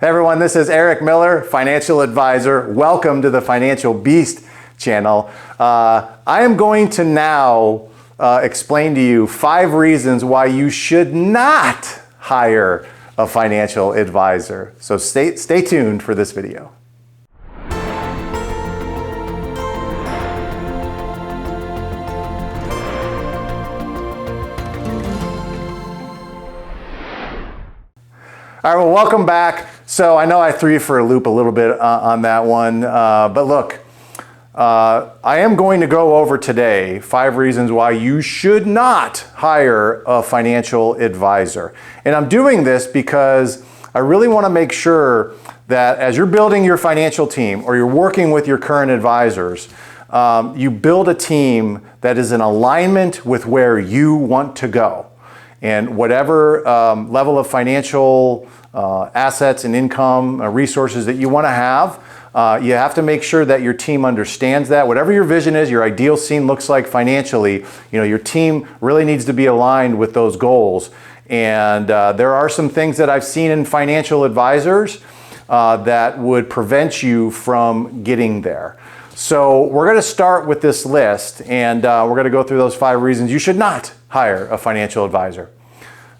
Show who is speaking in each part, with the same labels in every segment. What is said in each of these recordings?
Speaker 1: Hey everyone, this is Eric Miller, financial advisor. Welcome to the Financial Beast channel. I am going to now explain to you 5 reasons why you should not hire a financial advisor. So stay tuned for this video. All right, well, welcome back. So I know I threw you for a loop a little bit on that one, but look, I am going to go over today 5 reasons why you should not hire a financial advisor. And I'm doing this because I really want to make sure that as you're building your financial team or you're working with your current advisors, you build a team that is in alignment with where you want to go. And whatever level of financial assets and income resources that you want to have, you have to make sure that your team understands that. Whatever your vision is, your ideal scene looks like financially, your team really needs to be aligned with those goals. And there are some things that I've seen in financial advisors that would prevent you from getting there. So we're going to start with this list, and we're going to go through those 5 reasons you should not hire a financial advisor.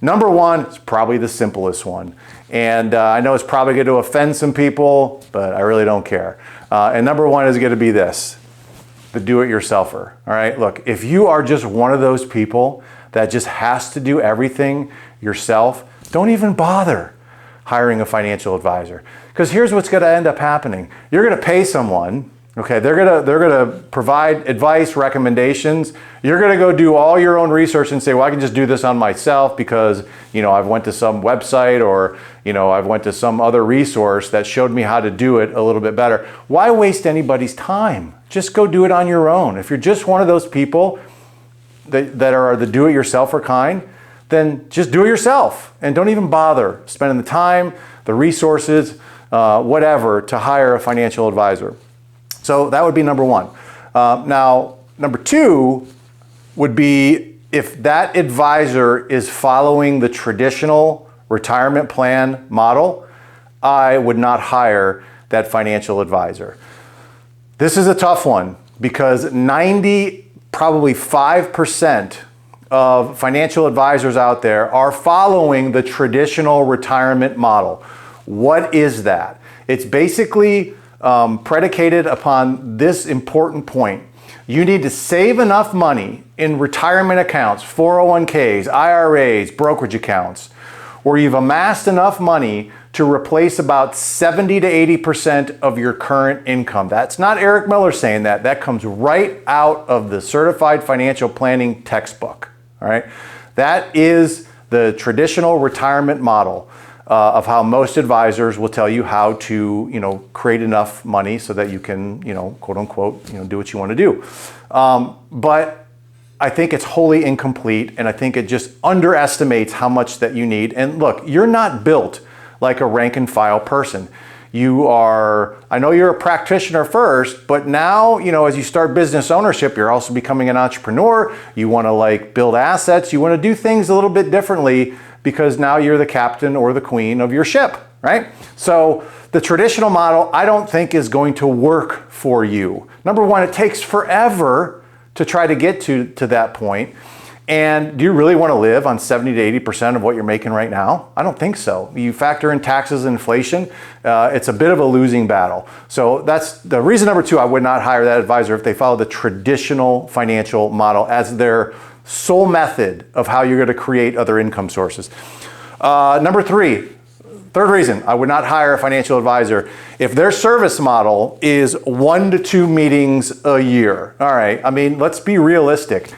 Speaker 1: Number 1 is probably the simplest one. And I know it's probably going to offend some people, but I really don't care. And number 1 is going to be this, the do-it-yourselfer. All right, look, if you are just one of those people that just has to do everything yourself, don't even bother hiring a financial advisor. Because here's what's going to end up happening. You're going to pay someone. Okay, they're gonna provide advice, recommendations. You're gonna go do all your own research and say, well, I can just do this on myself because I've went to some website or I've went to some other resource that showed me how to do it a little bit better. Why waste anybody's time? Just go do it on your own. If you're just one of those people that are the do-it-yourselfer kind, then just do it yourself and don't even bother spending the time, the resources, whatever, to hire a financial advisor. So that would be number 1. Now, number 2 would be if that advisor is following the traditional retirement plan model, I would not hire that financial advisor. This is a tough one because probably 5% of financial advisors out there are following the traditional retirement model. What is that? It's basically predicated upon this important point. You need to save enough money in retirement accounts, 401ks, IRAs, brokerage accounts, where you've amassed enough money to replace about 70 to 80% of your current income. That's not Eric Miller saying that. That comes right out of the Certified Financial Planning textbook. All right, that is the traditional retirement model. Of how most advisors will tell you how to, create enough money so that you can, quote unquote, do what you want to do. But I think it's wholly incomplete, and I think it just underestimates how much that you need. And look, you're not built like a rank and file person. I know you're a practitioner first, but now, as you start business ownership, you're also becoming an entrepreneur. You want to build assets. You want to do things a little bit differently because now you're the captain or the queen of your ship, right? So the traditional model, I don't think is going to work for you. Number 1, it takes forever to try to get to that point. And do you really want to live on 70 to 80% of what you're making right now? I don't think so. You factor in taxes and inflation, it's a bit of a losing battle. So that's the reason number 2, I would not hire that advisor if they follow the traditional financial model as their sole method of how you're going to create other income sources. Number 3, third reason I would not hire a financial advisor if their service model is 1 to 2 meetings a year. All right, let's be realistic.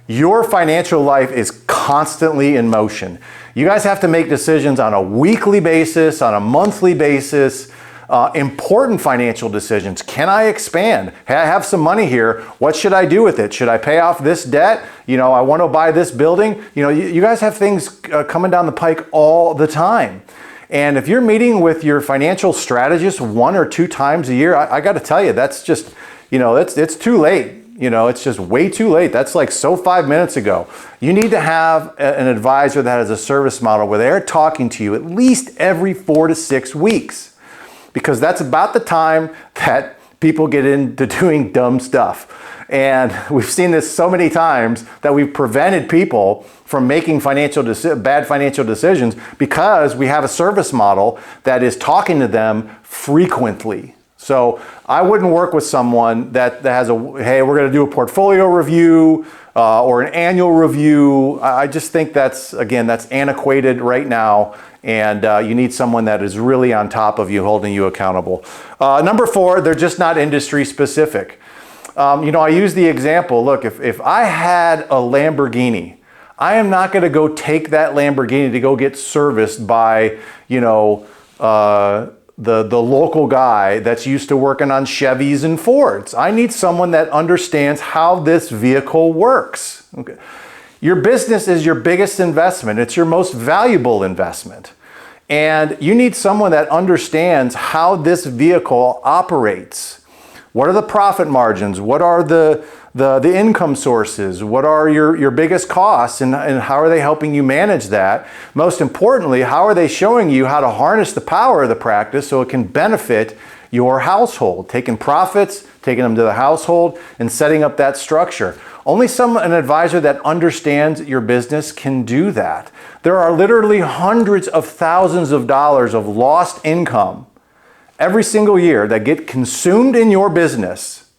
Speaker 1: Your financial life is constantly in motion. You guys have to make decisions on a weekly basis, on a monthly basis, important financial decisions. Can I expand? Hey, I have some money here. What should I do with it? Should I pay off this debt? I want to buy this building. You guys have things coming down the pike all the time. And if you're meeting with your financial strategist 1 or 2 times a year, I got to tell you, that's just, it's too late. You know, it's just way too late. That's like so 5 minutes ago. You need to have an advisor that has a service model where they're talking to you at least every 4 to 6 weeks, because that's about the time that people get into doing dumb stuff. And we've seen this so many times that we've prevented people from making bad financial decisions because we have a service model that is talking to them frequently. So I wouldn't work with someone that has hey, we're going to do a portfolio review or an annual review. I just think that's antiquated right now. And you need someone that is really on top of you, holding you accountable. Number 4, they're just not industry specific. You know, I use the example, look, if I had a Lamborghini, I am not going to go take that Lamborghini to go get serviced by, you know, the local guy that's used to working on Chevys and Fords. I need someone that understands how this vehicle works. Okay. Your business is your biggest investment. It's your most valuable investment. And you need someone that understands how this vehicle operates. What are the profit margins? What are the income sources? What are your biggest costs, and how are they helping you manage that? Most importantly, how are they showing you how to harness the power of the practice so it can benefit your household? Taking profits, taking them to the household, and setting up that structure. Only an advisor that understands your business can do that. There are literally hundreds of thousands of dollars of lost income every single year that get consumed in your business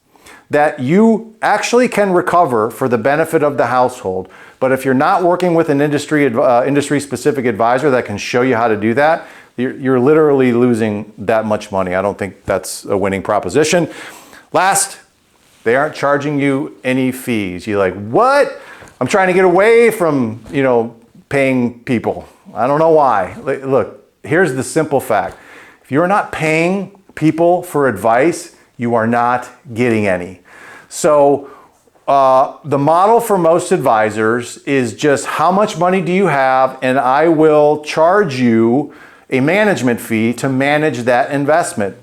Speaker 1: that you actually can recover for the benefit of the household. But if you're not working with an industry-specific advisor that can show you how to do that, you're literally losing that much money. I don't think that's a winning proposition. Last, they aren't charging you any fees. You're like, what? I'm trying to get away from, you know, paying people. I don't know why. Look, here's the simple fact. If you're not paying people for advice, you are not getting any. So the model for most advisors is just how much money do you have, and I will charge you a management fee to manage that investment.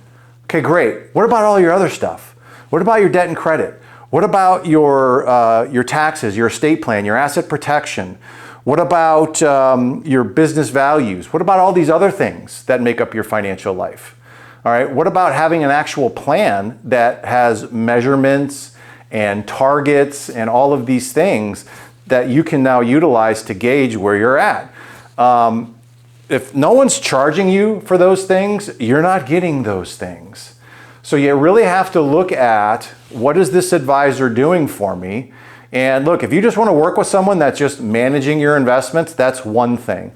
Speaker 1: Okay, great. What about all your other stuff? What about your debt and credit? What about your taxes, your estate plan, your asset protection? What about your business values? What about all these other things that make up your financial life? All right, what about having an actual plan that has measurements and targets and all of these things that you can now utilize to gauge where you're at? If no one's charging you for those things, you're not getting those things. So you really have to look at, what is this advisor doing for me? And look, if you just want to work with someone that's just managing your investments, that's one thing.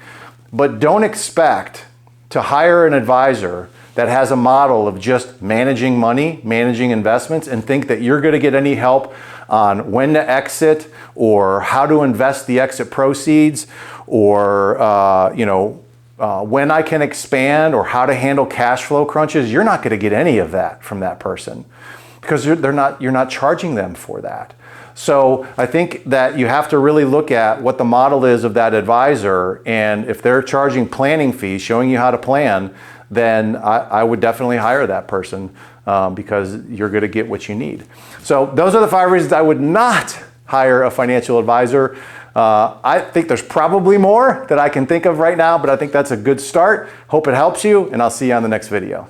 Speaker 1: But don't expect to hire an advisor that has a model of just managing money, managing investments, and think that you're going to get any help on when to exit or how to invest the exit proceeds, or when I can expand, or how to handle cash flow crunches. You're not going to get any of that from that person, because you're not charging them for that. So I think that you have to really look at what the model is of that advisor, and if they're charging planning fees, showing you how to plan, then I would definitely hire that person because you're going to get what you need. So those are the 5 reasons I would not hire a financial advisor. I think there's probably more that I can think of right now, but I think that's a good start. Hope it helps you, and I'll see you on the next video.